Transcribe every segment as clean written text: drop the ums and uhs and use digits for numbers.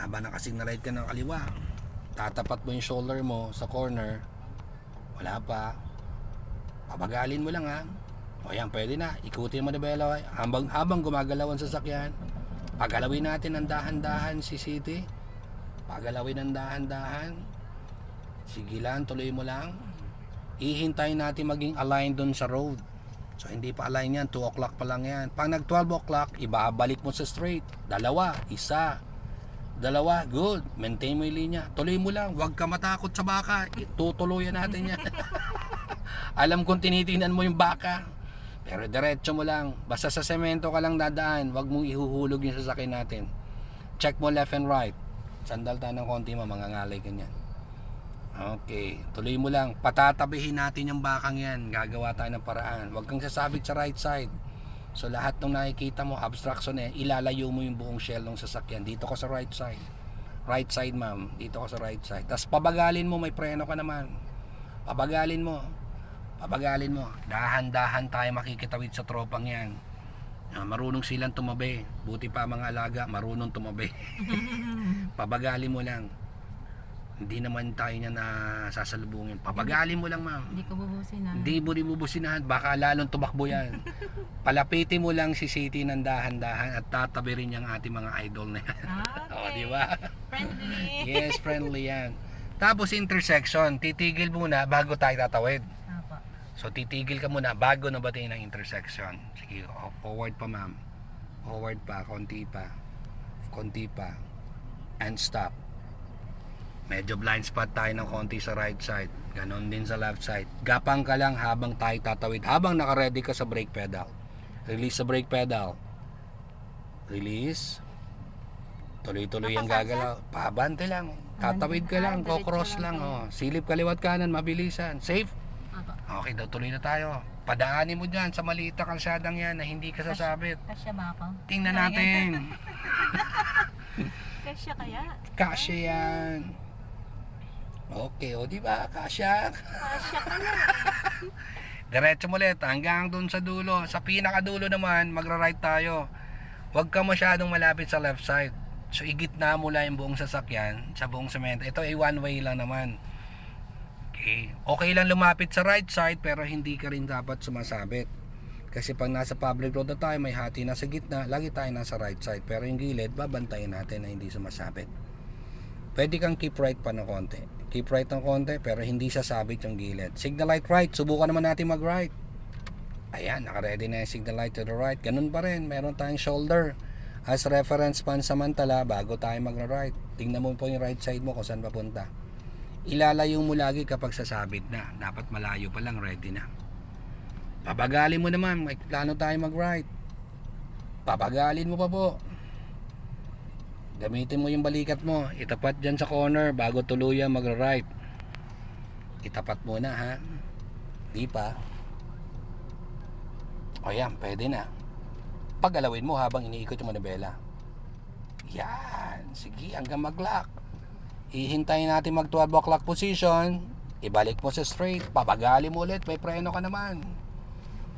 habang nakasignalize ka ng kaliwa, tatapat mo yung shoulder mo sa corner, wala pa, pabagalin mo lang ha. O yan, pwede na, ikutin mo na belo habang gumagalaw ang sasakyan. Pagalawin natin ng dahan-dahan si City, pagalawin ng dahan-dahan. Sige lang, tuloy mo lang. Ihintayin natin maging align dun sa road. So hindi pa align yan, 2 o'clock pa lang yan. Pag nag 12 o'clock, ibabalik mo sa straight. Dalawa, isa, dalawa, good. Maintain mo yung linya. Tuloy mo lang, huwag ka matakot sa baka. Tutuluyan natin yan. Alam kong tinitingnan mo yung baka, pero diretso mo lang. Basta sa semento ka lang dadaan, huwag mong ihuhulog yung sasakyan natin. Check mo left and right. Sandal tayo ng konti, mangangalay ka niyan. Okay, tuloy mo lang. Patatabihin natin yung bakang yan. Gagawa tayo ng paraan. Huwag kang sasabit sa right side. So lahat ng nakikita mo, obstruction ilalayo mo yung buong shell ng sasakyan. Dito ko sa right side. Right side ma'am. Dito ko sa right side. Tapos pabagalin mo, may preno ka naman. Pabagalin mo. Pabagalin mo. Dahan-dahan tayo makikitawid sa tropang yan. Marunong silang tumabi. Buti pa mga alaga, marunong tumabi. Pabagalin mo lang. Hindi naman tayo niya na sasalubungin. Pabagalin mo lang ma'am. Hindi ko bubusinahan. Hindi mo bubusinahan. Baka lalong tumakbo yan. Palapitin mo lang si City ng dahan-dahan at tatabi rin yung ating mga idol na yan. Okay. O, di ba? Friendly. Yes, friendly yan. Tapos intersection, titigil muna bago tayo tatawid. Apo. So titigil ka muna bago nabatiin ang intersection. Sige, forward pa ma'am. Forward pa, konti pa. Konti pa. And stop. Medyo blind spot tayo ng konti sa right side. Ganon din sa left side. Gapang ka lang habang tayo tatawid. Habang nakaready ka sa brake pedal. Release sa brake pedal. Release. Tuloy-tuloy ang gagalaw. Pabante lang. Tatawid ka lang. Go cross lang. Oh. Silip kaliwat kanan. Mabilisan. Safe? Apo. Okay daw, tuloy na tayo. Padaanin mo dyan sa maliit na kalsadang yan na hindi ka sasabit. Kasya ba ako? Tingnan natin. Kasya kaya? Kasya yan. Okay, o diba? Kasya. Kasya ka na. Diretso mo ulit hanggang dun sa dulo. Sa pinakadulo naman, magra-right tayo. Huwag ka masyadong malapit sa left side. So, igitna mo lang yung buong sasakyan sa buong semento. Ito ay one way lang naman. Okay. Okay lang lumapit sa right side pero hindi ka rin dapat sumasabit. Kasi pag nasa public road na tayo, may hati na sa gitna, lagi tayo nasa right side. Pero yung gilid, babantayin natin na hindi sumasabit. Pwede kang keep right pa ng konti. Keep right ng konti pero hindi sasabit yung gilid. Signal light right, subukan naman natin mag right. Ayan, naka-ready na yung signal light to the right. Ganun pa rin, meron tayong shoulder as reference pansamantala bago tayo mag-right. Tingnan mo po yung right side mo kung saan papunta. Ilalayo mo lagi kapag sasabit na. Dapat malayo pa lang, ready na. Pabagalin mo naman, may plano tayo mag-right. Pabagalin mo pa po. Gamitin mo yung balikat mo. Itapat dyan sa corner bago tuluyan mag-right. Itapat muna ha. Di pa. O yan, pwede na. Pagalawin mo habang iniikot yung manibela. Yan. Sige, hanggang mag-lock. Ihintayin natin mag 12 o'clock position. Ibalik mo sa straight. Pabagali mo ulit. May preno ka naman.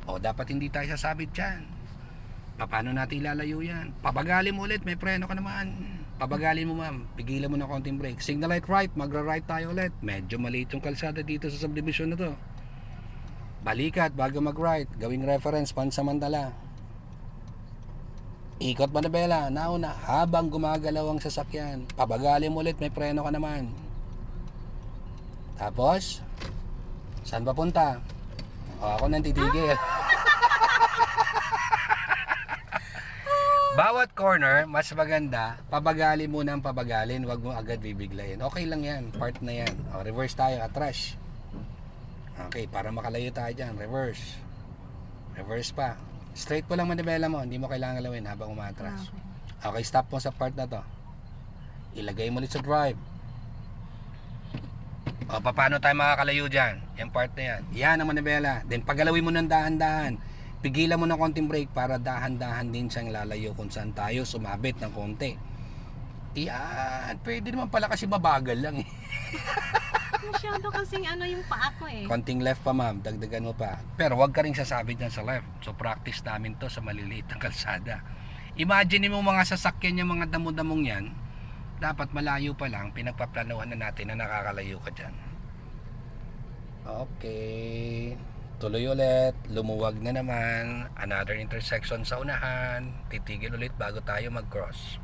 O, dapat hindi tayo sasabit dyan. Paano natin ilalayo yan? Pabagali mo ulit. May preno ka naman. Pabagali mo ma'am. Pigilan mo na konting brake. Signal light right. Magra-right tayo ulit. Medyo maliit yung kalsada dito sa subdivision na to. Balikat bago mag-right. Gawing reference pansamantala. Ikot manibela, nauna, habang gumagalaw ang sasakyan. Pabagali mo ulit, may preno ka naman. Tapos, saan ba punta? O, ako nang titigil. Bawat corner, mas maganda, pabagali muna ang pabagalin, huwag mo agad bibiglayin. Okay lang yan, part na yan. O, reverse tayo, atras. Okay, para makalayo tayo dyan, reverse. Reverse pa. Straight po lang manibela mo, hindi mo kailangan galawin habang umatras. Okay, stop mo sa part na to. Ilagay mo ulit sa drive. O, paano tayo makakalayo dyan? Yung part na yan. Yan ang manibela. Then, pagalawin mo ng dahan-dahan. Pigilan mo ng konting brake para dahan-dahan din siyang lalayo kung saan tayo sumabit ng konti. Yan. Pwede naman pala kasi mabagal lang eh. Masyado kasing yung paa ko eh. Konting left pa ma'am, dagdagan mo pa. Pero wag ka rin sasabit dyan sa left. So practice namin to sa maliliit na kalsada. Imagine mo mga sasakyan yung mga damo-damong yan. dapat malayo pa lang, pinagpaplanuhan na natin na nakakalayo ka dyan. Okay. Tuloy ulit. Lumuwag na naman. Another intersection sa unahan. Titigil ulit bago tayo mag-cross.